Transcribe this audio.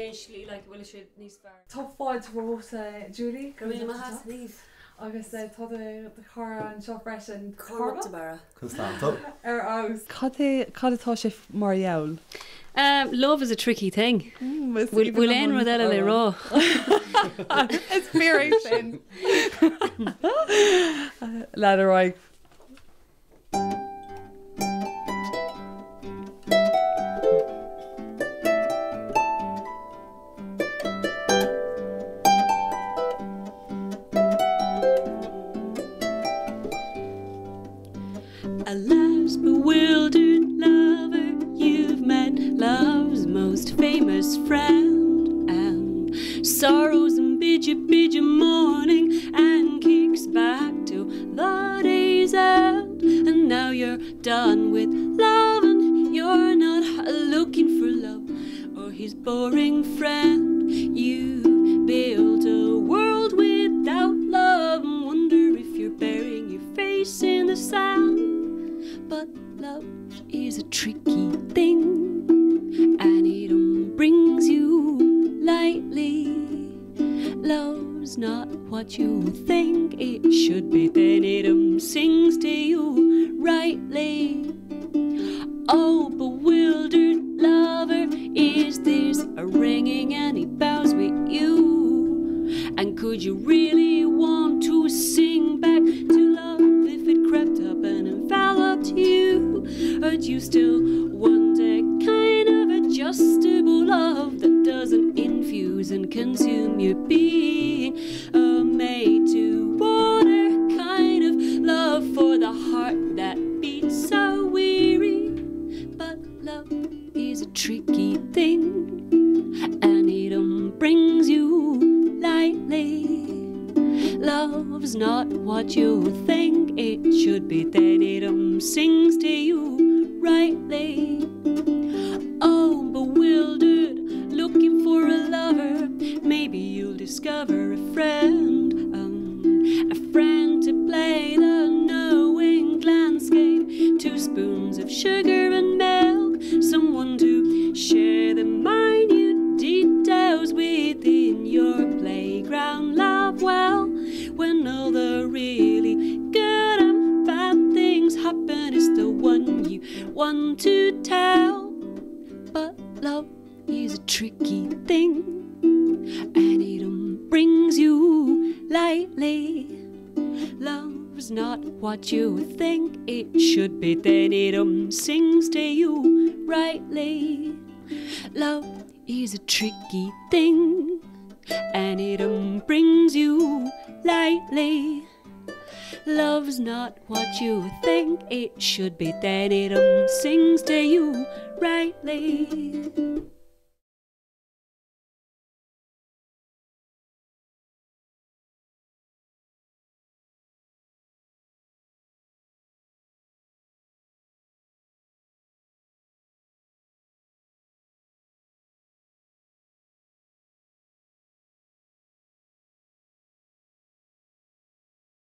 initially like will should níos fear. Top 5 to Julie. Gavin ma has Niamh. Agus tá the chora an seo freis an Corrupta bara. Constanto. Aus. Cadtá sé mar jaall? Love is a tricky thing. We'll end with that le raw. Inspiration. Ladder right. A love's bewildered lover you've met, love's most famous friend, and sorrows and bid you morning and kicks back to the day's end. And now you're done with love and you're not looking for love or his boring friend. You built a world without love and wonder if you're burying your face in the sand. But love is a tricky thing, and it brings you lightly. Love's not what you think it should be, then it sings to you rightly. Oh, bewildered lover, is this a ringing and he bows with you? And could you really want to sing back to love if it crept up and enveloped you? Or do you still want a kind of adjustable love that doesn't infuse and consume your being? A made to order kind of love for the heart that beats so weary. But love is a tricky thing, and it brings you lightly. Love's not what you think it should be, then it sings to you rightly. Oh, bewildered, looking for a lover, maybe you'll discover a friend to play the knowing landscape, 2 spoons of sugar and milk, someone to share the minute details within your playground love. Well, when all the really good and bad things happen, it's the one you want to tell. But love is a tricky thing, and it brings you lightly. Love's not what you think it should be, then it sings to you rightly. Love is a tricky thing, and it brings you lightly. Love's not what you think it should be, then it sings to you rightly.